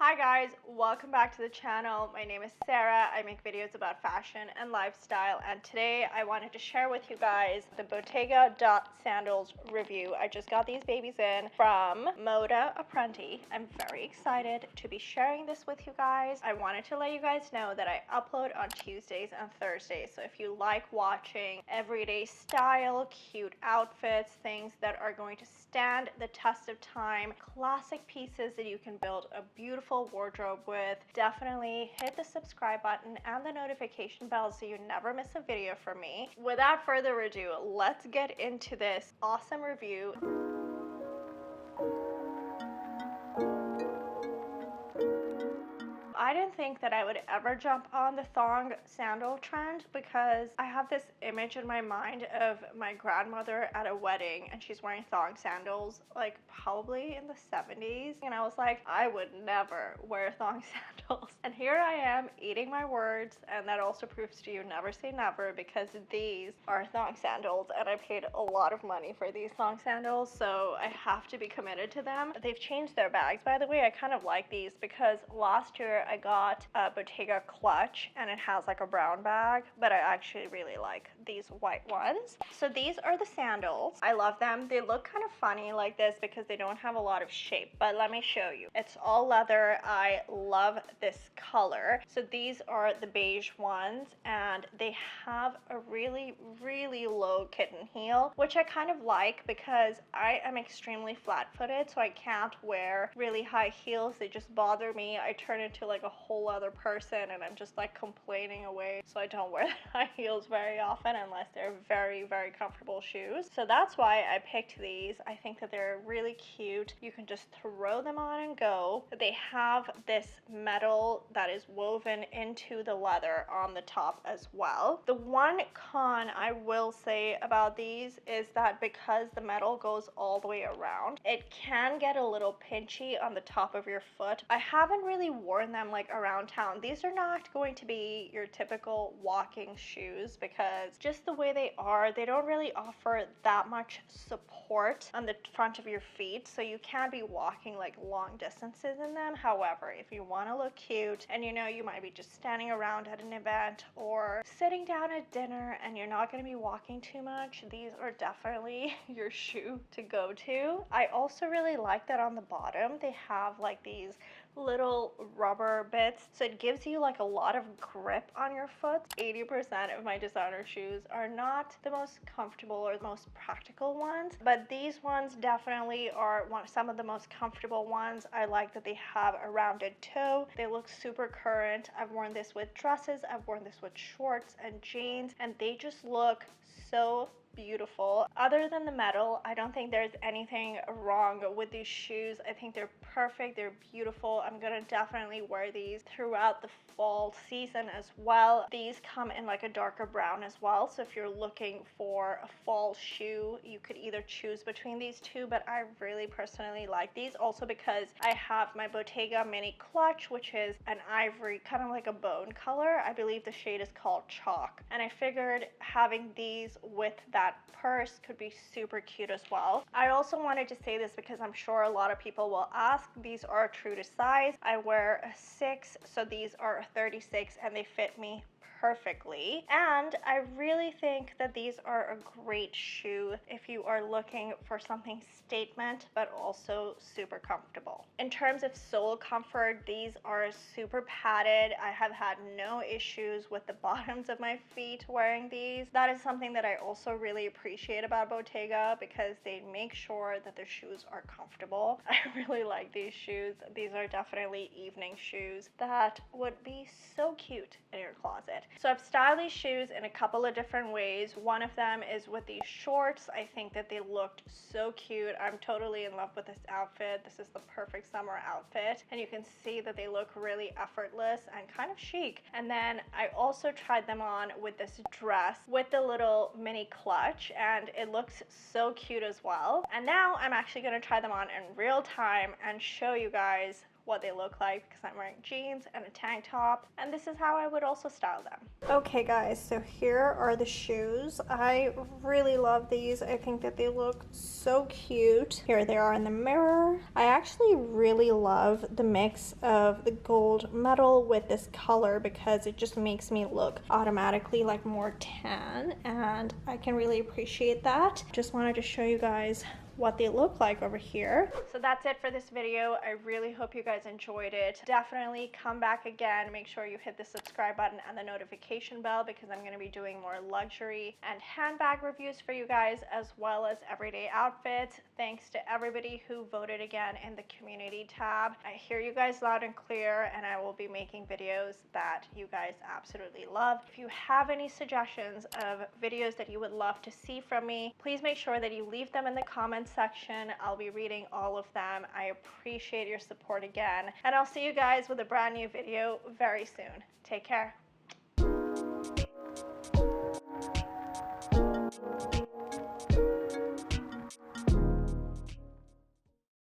Hi guys, welcome back to the channel. My name is Sarah. I make videos about fashion and lifestyle, and today I wanted to share with you guys the Bottega Dot sandals review. I just got these babies in from Moda Apprenti. I'm very excited to be sharing this with you guys. I wanted to let you guys know that I upload on Tuesdays and Thursdays, so if you like watching everyday style, cute outfits, things that are going to stand the test of time, classic pieces that you can build a beautiful wardrobe with, definitely hit the subscribe button and the notification bell so you never miss a video from me. Without further ado, let's get into this awesome review. I didn't think that I would ever jump on the thong sandal trend because I have this image in my mind of my grandmother at a wedding and she's wearing thong sandals, like probably in the 70s, and I was like, I would never wear thong sandals. And here I am eating my words, and that also proves to you never say never, because these are thong sandals and I paid a lot of money for these thong sandals, so I have to be committed to them. They've changed their bags, by the way. I kind of like these because last year I got a Bottega clutch and it has like a brown bag, but I actually really like these white ones. So these are the sandals. I love them. They look kind of funny like this because they don't have a lot of shape, but let me show you. It's all leather. I love this color. So these are the beige ones, and they have a really low kitten heel, which I kind of like because I am extremely flat-footed, so I can't wear really high heels. They just bother me. I turn into like a whole other person and I'm just like complaining away, so I don't wear high heels very often unless they're very comfortable shoes. So that's why I picked these. I think that they're really cute. You can just throw them on and go. They have this metal that is woven into the leather on the top as well. The one con I will say about these is that because the metal goes all the way around, it can get a little pinchy on the top of your foot. I haven't really worn them like around town. These are not going to be your typical walking shoes because just the way they are, they don't really offer that much support on the front of your feet, so you can't be walking like long distances in them. However, if you want to look cute and you know you might be just standing around at an event or sitting down at dinner and you're not going to be walking too much, these are definitely your shoe to go to. I also really like that on the bottom they have like these little rubber bits, so it gives you like a lot of grip on your foot. 80% of my designer shoes are not the most comfortable or the most practical ones, but these ones definitely are some of the most comfortable ones. I like that they have a rounded toe. They look super current. I've worn this with dresses, I've worn this with shorts and jeans, and they just look so beautiful. Other than the metal, I don't think there's anything wrong with these shoes. I think they're perfect. They're beautiful. I'm gonna definitely wear these throughout the fall season as well. These come in like a darker brown as well, so if you're looking for a fall shoe, you could either choose between these two, but I really personally like these also because I have my Bottega mini clutch, which is an ivory, kind of like a bone color. I believe the shade is called chalk, and I figured having these with that purse could be super cute as well. I also wanted to say this because I'm sure a lot of people will ask. These are true to size. I wear a 6, so these are a 36 and they fit me perfectly, and I really think that these are a great shoe if you are looking for something statement but also super comfortable. In terms of sole comfort, these are super padded. I have had no issues with the bottoms of my feet wearing these. That is something that I also really appreciate about Bottega because they make sure that their shoes are comfortable. I really like these shoes. These are definitely evening shoes that would be so cute in your closet. So I've styled these shoes in a couple of different ways. One of them is with these shorts. I think that they looked so cute. I'm totally in love with this outfit. This is the perfect summer outfit, and you can see that they look really effortless and kind of chic. And then I also tried them on with this dress with the little mini clutch, and it looks so cute as well. And now I'm actually going to try them on in real time and show you guys what they look like because I'm wearing jeans and a tank top, and this is how I would also style them. Okay guys, so here are the shoes. I really love these. I think that they look so cute. Here they are in the mirror. I actually really love the mix of the gold metal with this color because it just makes me look automatically like more tan, and I can really appreciate that. Just wanted to show you guys what they look like over here. So that's it for this video. I really hope you guys enjoyed it. Definitely come back again. Make sure you hit the subscribe button and the notification bell because I'm going to be doing more luxury and handbag reviews for you guys, as well as everyday outfits. Thanks to everybody who voted again in the community tab. I hear you guys loud and clear, and I will be making videos that you guys absolutely love. If you have any suggestions of videos that you would love to see from me, please make sure that you leave them in the comments section. I'll be reading all of them. I appreciate your support again, and I'll see you guys with a brand new video very soon. Take care.